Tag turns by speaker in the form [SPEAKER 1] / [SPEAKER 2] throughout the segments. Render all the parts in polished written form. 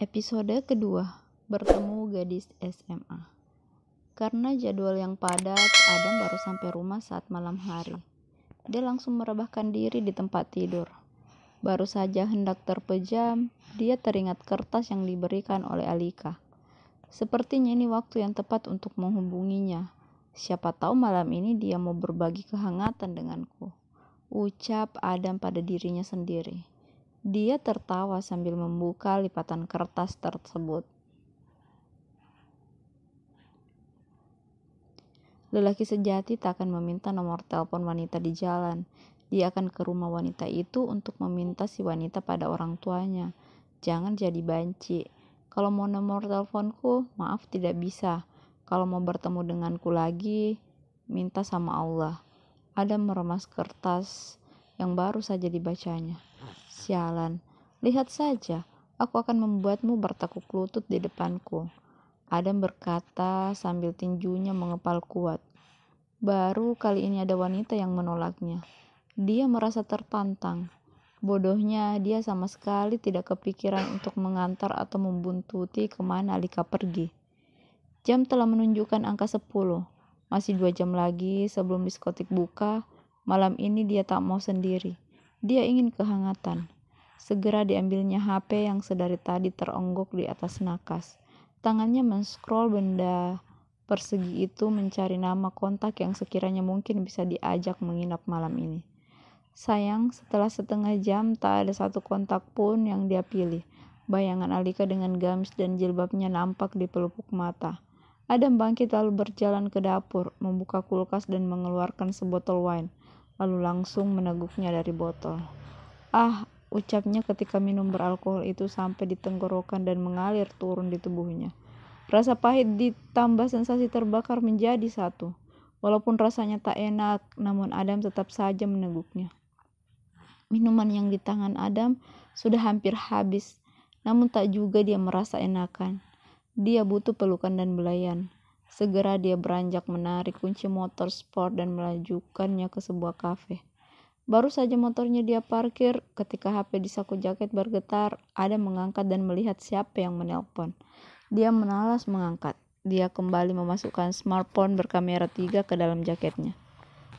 [SPEAKER 1] Episode kedua, bertemu gadis SMA. Karena jadwal yang padat, Adam baru sampai rumah saat malam hari. Dia langsung merebahkan diri di tempat tidur. Baru saja hendak terpejam, dia teringat kertas yang diberikan oleh Alika. Sepertinya ini waktu yang tepat untuk menghubunginya. Siapa tahu malam ini dia mau berbagi kehangatan denganku, ucap Adam pada dirinya sendiri. Dia tertawa sambil membuka lipatan kertas tersebut. Lelaki sejati tak akan meminta nomor telepon wanita di jalan. Dia akan ke rumah wanita itu untuk meminta si wanita pada orang tuanya. Jangan jadi banci. Kalau mau nomor teleponku, maaf tidak bisa. Kalau mau bertemu denganku lagi, minta sama Allah. Adam meremas kertas yang baru saja dibacanya. Sialan, lihat saja, aku akan membuatmu bertekuk lutut di depanku. Adam berkata sambil tinjunya mengepal kuat. Baru kali ini ada wanita yang menolaknya. Dia merasa tertantang. Bodohnya, dia sama sekali tidak kepikiran untuk mengantar atau membuntuti kemana Alika pergi. Jam telah menunjukkan angka 10. Masih 2 jam lagi sebelum diskotik buka. Malam ini dia tak mau sendiri. Dia ingin kehangatan. Segera diambilnya HP yang sedari tadi teronggok di atas nakas. Tangannya men-scroll benda persegi itu mencari nama kontak yang sekiranya mungkin bisa diajak menginap malam ini. Sayang, setelah setengah jam tak ada satu kontak pun yang dia pilih. Bayangan Alika dengan gamis dan jilbabnya nampak di pelupuk mata. Adam bangkit lalu berjalan ke dapur, membuka kulkas dan mengeluarkan sebotol wine, lalu langsung meneguknya dari botol. Ah, ucapnya ketika minum beralkohol itu sampai di tenggorokan dan mengalir turun di tubuhnya. Rasa pahit ditambah sensasi terbakar menjadi satu. Walaupun rasanya tak enak, namun Adam tetap saja meneguknya. Minuman yang di tangan Adam sudah hampir habis, namun tak juga dia merasa enakan. Dia butuh pelukan dan belayan. Segera dia beranjak menarik kunci motor sport dan melajukannya ke sebuah kafe. Baru saja motornya dia parkir, ketika HP di saku jaket bergetar, Adam mengangkat dan melihat siapa yang menelpon. Dia menalas mengangkat. Dia kembali memasukkan smartphone berkamera 3 ke dalam jaketnya.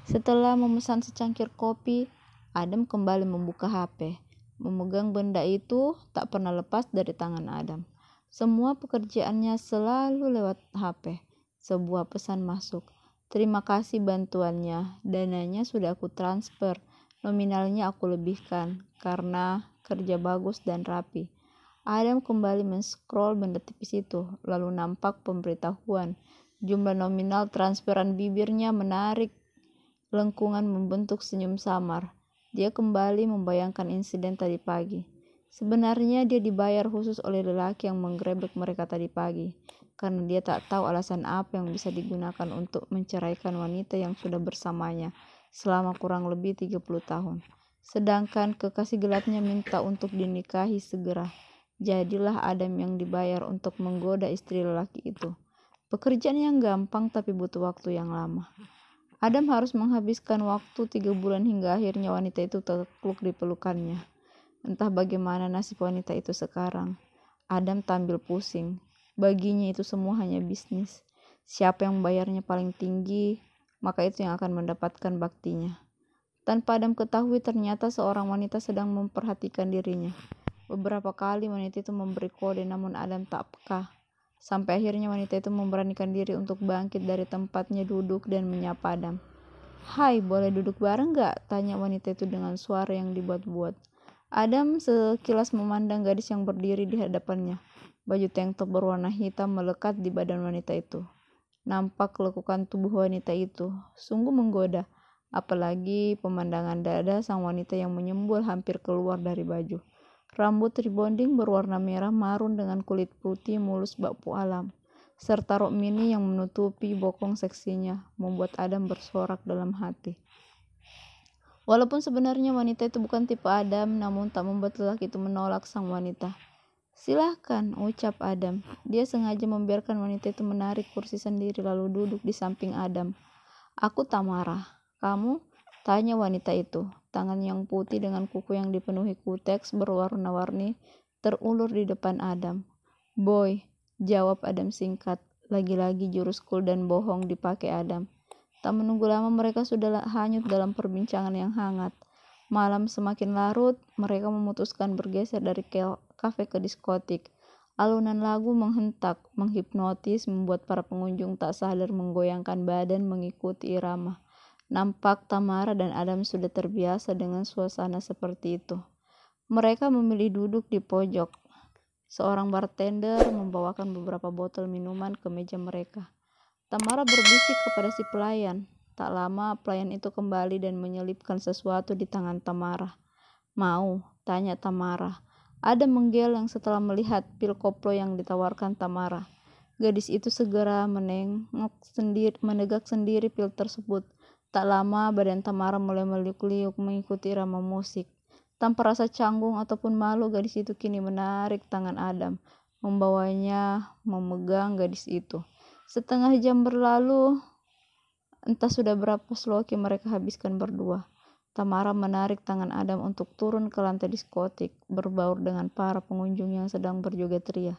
[SPEAKER 1] Setelah memesan secangkir kopi, Adam kembali membuka HP. Memegang benda itu tak pernah lepas dari tangan Adam. Semua pekerjaannya selalu lewat HP. Sebuah pesan masuk. Terima kasih bantuannya. Dananya sudah aku transfer. Nominalnya aku lebihkan karena kerja bagus dan rapi. Adam kembali men-scroll benda tipis itu. Lalu nampak pemberitahuan. Jumlah nominal transferan bibirnya menarik. Lengkungan membentuk senyum samar. Dia kembali membayangkan insiden tadi pagi. Sebenarnya dia dibayar khusus oleh lelaki yang menggerebek mereka tadi pagi, karena dia tak tahu alasan apa yang bisa digunakan untuk menceraikan wanita yang sudah bersamanya selama kurang lebih 30 tahun. Sedangkan kekasih gelapnya minta untuk dinikahi segera. Jadilah Adam yang dibayar untuk menggoda istri lelaki itu. Pekerjaan yang gampang tapi butuh waktu yang lama. Adam harus menghabiskan waktu 3 bulan hingga akhirnya wanita itu terkluk di pelukannya. Entah bagaimana nasib wanita itu sekarang. Adam tampil pusing. Baginya itu semua hanya bisnis. Siapa yang membayarnya paling tinggi, maka itu yang akan mendapatkan baktinya. Tanpa Adam ketahui, ternyata seorang wanita sedang memperhatikan dirinya. Beberapa kali wanita itu memberi kode, namun Adam tak peka. Sampai akhirnya wanita itu memberanikan diri untuk bangkit dari tempatnya duduk dan menyapa Adam. Hai, boleh duduk bareng gak? Tanya wanita itu dengan suara yang dibuat-buat. Adam sekilas memandang gadis yang berdiri di hadapannya. Baju tank top berwarna hitam melekat di badan wanita itu. Nampak lekukan tubuh wanita itu. Sungguh menggoda. Apalagi pemandangan dada sang wanita yang menyembul hampir keluar dari baju. Rambut rebonding berwarna merah marun dengan kulit putih mulus bak alam. Serta rok mini yang menutupi bokong seksinya. Membuat Adam bersorak dalam hati. Walaupun sebenarnya wanita itu bukan tipe Adam, namun tak membuat lelaki itu menolak sang wanita. Silahkan, ucap Adam. Dia sengaja membiarkan wanita itu menarik kursi sendiri lalu duduk di samping Adam. Aku tak marah. Kamu? Tanya wanita itu. Tangan yang putih dengan kuku yang dipenuhi kuteks berwarna-warni terulur di depan Adam. Boy, jawab Adam singkat. Lagi-lagi jurus cool dan bohong dipakai Adam. Tak menunggu lama mereka sudah hanyut dalam perbincangan yang hangat. Malam semakin larut, mereka memutuskan bergeser dari kafe ke diskotik. Alunan lagu menghentak, menghipnotis, membuat para pengunjung tak sadar menggoyangkan badan mengikuti irama. Nampak Tamara dan Adam sudah terbiasa dengan suasana seperti itu. Mereka memilih duduk di pojok. Seorang bartender membawakan beberapa botol minuman ke meja mereka. Tamara berbisik kepada si pelayan. Tak lama pelayan itu kembali dan menyelipkan sesuatu di tangan Tamara. "Mau?" tanya Tamara. Ada menggeleng setelah melihat pil koplo yang ditawarkan Tamara. Gadis itu segera menegak sendiri pil tersebut. Tak lama badan Tamara mulai meliuk-liuk mengikuti irama musik. Tanpa rasa canggung ataupun malu, gadis itu kini menarik tangan Adam, membawanya memegang gadis itu. Setengah jam berlalu, entah sudah berapa sloki mereka habiskan berdua. Tamara menarik tangan Adam untuk turun ke lantai diskotik, berbaur dengan para pengunjung yang sedang berjoget ria.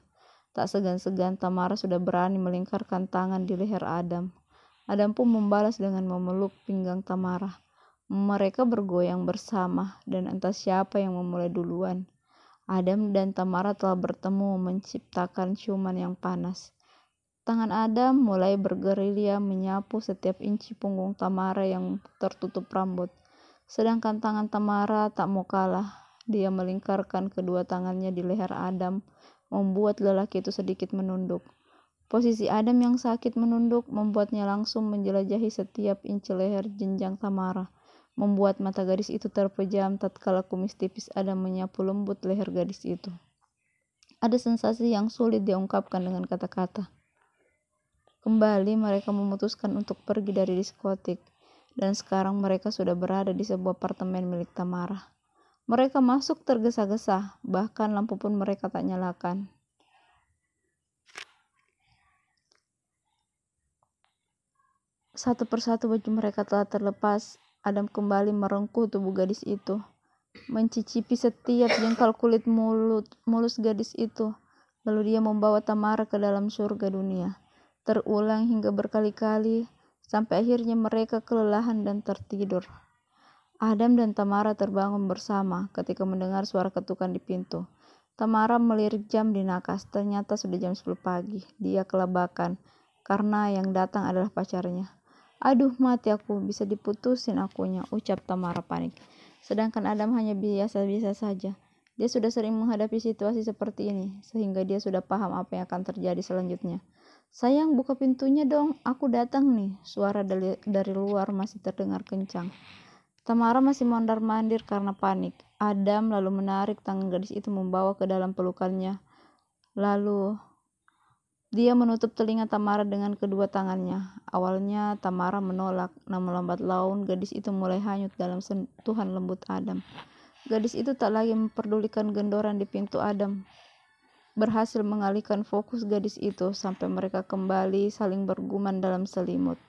[SPEAKER 1] Tak segan-segan Tamara sudah berani melingkarkan tangan di leher Adam. Adam pun membalas dengan memeluk pinggang Tamara. Mereka bergoyang bersama, dan entah siapa yang memulai duluan. Adam dan Tamara telah bertemu menciptakan ciuman yang panas. Tangan Adam mulai bergerilya menyapu setiap inci punggung Tamara yang tertutup rambut. Sedangkan tangan Tamara tak mau kalah. Dia melingkarkan kedua tangannya di leher Adam, membuat lelaki itu sedikit menunduk. Posisi Adam yang sakit menunduk membuatnya langsung menjelajahi setiap inci leher jenjang Tamara, membuat mata gadis itu terpejam tatkala kumis tipis Adam menyapu lembut leher gadis itu. Ada sensasi yang sulit diungkapkan dengan kata-kata. Kembali mereka memutuskan untuk pergi dari diskotik, dan sekarang mereka sudah berada di sebuah apartemen milik Tamara. Mereka masuk tergesa-gesa, bahkan lampu pun mereka tak nyalakan. Satu persatu baju mereka telah terlepas. Adam kembali merengkuh tubuh gadis itu, mencicipi setiap jengkal kulit mulus gadis itu. Lalu dia membawa Tamara ke dalam surga dunia. Terulang hingga berkali-kali, sampai akhirnya mereka kelelahan dan tertidur. Adam dan Tamara terbangun bersama ketika mendengar suara ketukan di pintu. Tamara melirik jam di nakas. Ternyata sudah jam 10 pagi. Dia kelabakan karena yang datang adalah pacarnya. "Aduh, mati aku, bisa diputusin akunya," ucap Tamara panik. Sedangkan Adam hanya biasa-biasa saja. Dia sudah sering menghadapi situasi seperti ini, sehingga dia sudah paham apa yang akan terjadi selanjutnya. "Sayang, buka pintunya dong, aku datang nih," suara dari luar masih terdengar kencang. Tamara masih mondar-mandir karena panik. Adam lalu menarik tangan gadis itu membawa ke dalam pelukannya. Lalu dia menutup telinga Tamara dengan kedua tangannya. Awalnya Tamara menolak, namun lambat laun gadis itu mulai hanyut dalam sentuhan lembut Adam. Gadis itu tak lagi memperdulikan gendoran di pintu Adam. Berhasil mengalihkan fokus gadis itu sampai mereka kembali saling bergumam dalam selimut.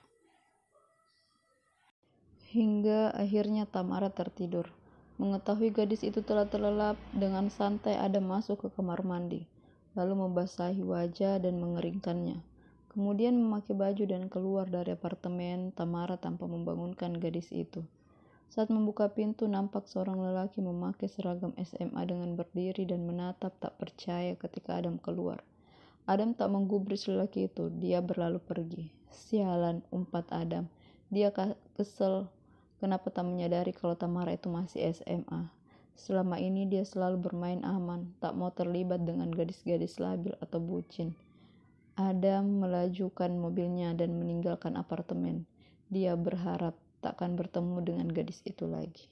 [SPEAKER 1] Hingga akhirnya Tamara tertidur. Mengetahui gadis itu telah terlelap, dengan santai Adam masuk ke kamar mandi, lalu membasahi wajah dan mengeringkannya. Kemudian memakai baju dan keluar dari apartemen Tamara tanpa membangunkan gadis itu. Saat membuka pintu, nampak seorang lelaki memakai seragam SMA dengan berdiri dan menatap tak percaya ketika Adam keluar. Adam tak menggubris lelaki itu, dia berlalu pergi. "Sialan," umpat Adam. Dia kesel kenapa tak menyadari kalau Tamara itu masih SMA. Selama ini dia selalu bermain aman, tak mau terlibat dengan gadis-gadis labil atau bucin. Adam melajukan mobilnya dan meninggalkan apartemen. Dia berharap takkan bertemu dengan gadis itu lagi.